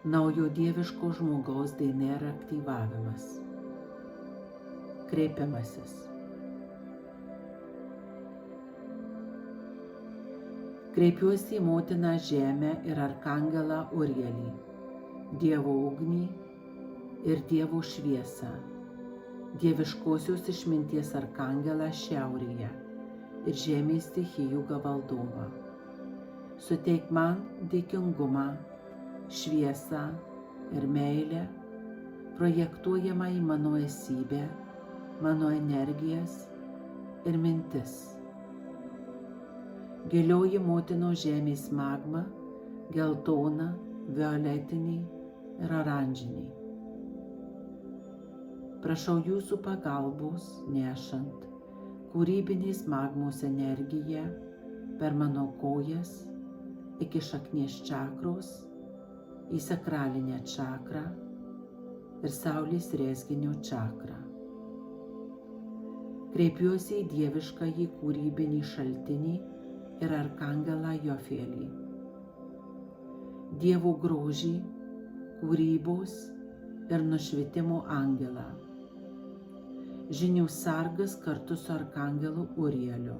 naujo dieviško žmogaus DNR aktyvavimas. Kreipiamasis. Kreipiuosi į motiną Žemę ir arkangelą Urielį, Dievo ugnį ir Dievo šviesą, dieviškosios išminties arkangelą šiaurėje ir žemės stichijų valdovą. Suteik man dėkingumą, šviesą ir meilę, projektuojamą į mano esybę, mano energijas ir mintis. Gilioji motinos Žemės magma, geltona, violetinė ir oranžinė. Prašau jūsų pagalbos nešant kūrybinės magmos energiją per mano kojas iki šaknies čakros į sakralinę čakrą ir saulės rezginio čakrą. Kreipiuosi į dieviškąjį kūrybinį šaltinį ir arkangelą Jofielį. Dievo grožį, kūrybos ir nušvitimo angelą. Žinių sargas kartu su arkangelu Urieliu.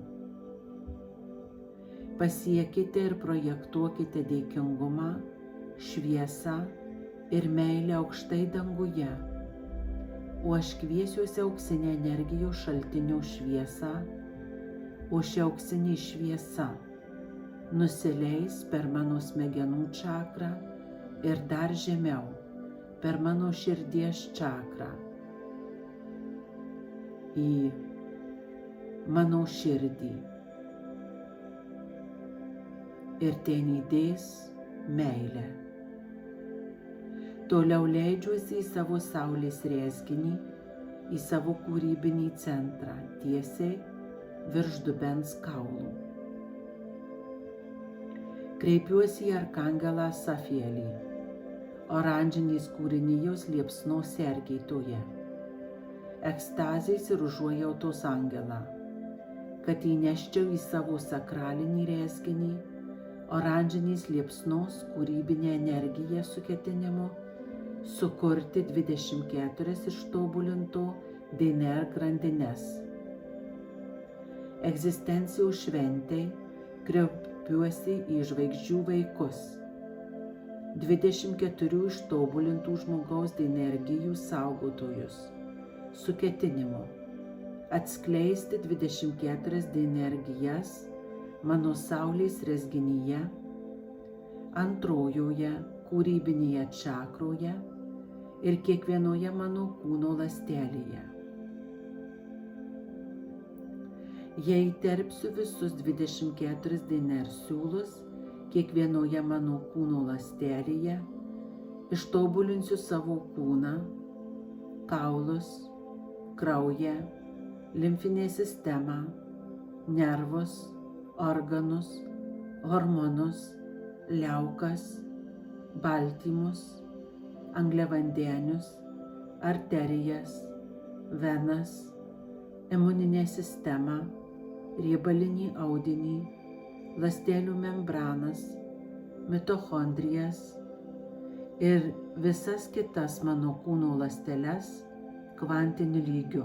Pasiekite ir projektuokite dėkingumą, šviesą ir meilę aukštai danguje, o aš kviesiuosi auksinę energijos šaltinio šviesą, o ši auksinė šviesa nusileis per mano smegenų čakrą ir dar žemiau per mano širdies čakrą į mano širdį ir ten įdės meilę. Toliau leidžiuosi į savo saulės rezginį, į savo kūrybinį centrą, tiesiai virš dubens kaulų. Kreipiuosi į arkangelą Safielį, oranžinės kūrinijos liepsnos sergėtoje, ekstazės ir užuojautos angelą, kad įneščiau į savo sakralinį rezginį oranžinės liepsnos kūrybinę energiją su ketinimu sukurti 24 ištobulinto DNR grandines. Egzistencijos šventei kreipiuosi į žvaigždžių vaikus, 24 ištobulintų žmogaus energijų saugotojus, su ketinimu atskleisti 24 energijas mano saulės rezginyje, antrojoje kūrybinėje čakroje ir kiekvienoje mano kūno ląstelėje. Jei įterpsiu visus 24 DNR siūlus kiekvienoje mano kūno ląstelėje, ištobulinsiu savo kūną, kaulus, kraują, limfinę sistemą, nervus, organus, hormonus, liaukas, baltymus, angliavandenius, arterijas, venas, imuninę sistemą, riebalinį audinį, ląstelių membranas, mitochondrijas ir visas kitas mano kūno ląsteles kvantiniu lygiu,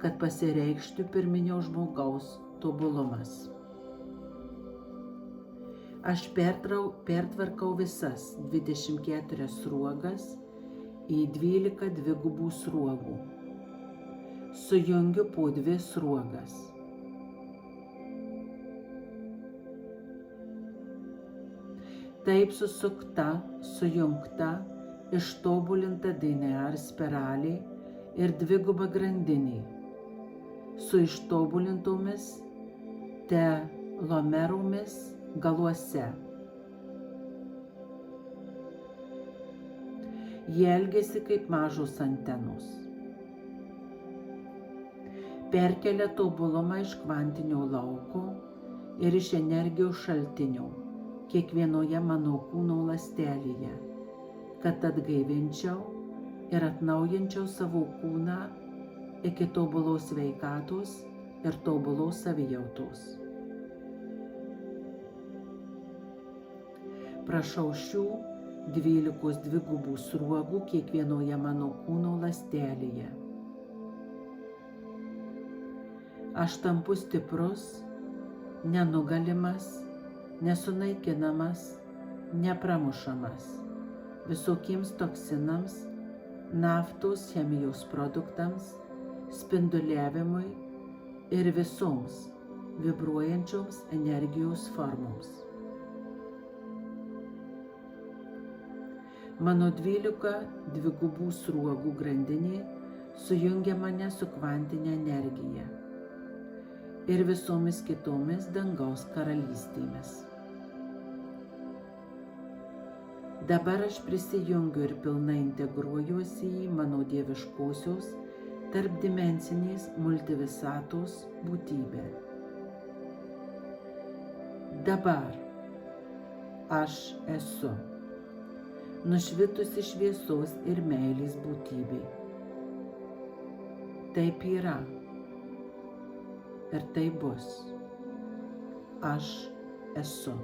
kad pasireikštų pirminio žmogaus tobulumas. Aš pertvarkau visas 24 sruogas į 12 dvigubų sruogų. Sujungiu po 2 sruogas. Taip susukta, sujungta, ištobulinta DNR spiralė ir dviguba grandinė su ištobulintomis telomeromis galuose. Jie elgiasi kaip mažos antenos. Perkelia tobulumą iš kvantinio lauko ir iš energijos šaltinio kiekvienoje mano kūno ląstelėje, kad atgaivinčiau ir atnaujinčiau savo kūną iki tobulos sveikatos ir tobulos savijautos. Prašau šių 12 dvigubų sruogų kiekvienoje mano kūno ląstelėje. Aš tampu stiprus, nenugalimas, nesunaikinamas, nepramušamas visokiems toksinams, naftos chemijos produktams, spinduliavimui ir visoms vibruojančioms energijos formoms. Mano 12 dvigubų sruogų grandinė sujungia mane su kvantinė energija ir visomis kitomis dangaus karalystėmis. Dabar aš prisijungiu ir pilnai integruojuosi į mano dieviškosios tarpdimensinės multivisatos būtybę. Dabar aš esu nušvitusi šviesos ir meilės būtybė. Taip yra ir tai bus. Aš esu.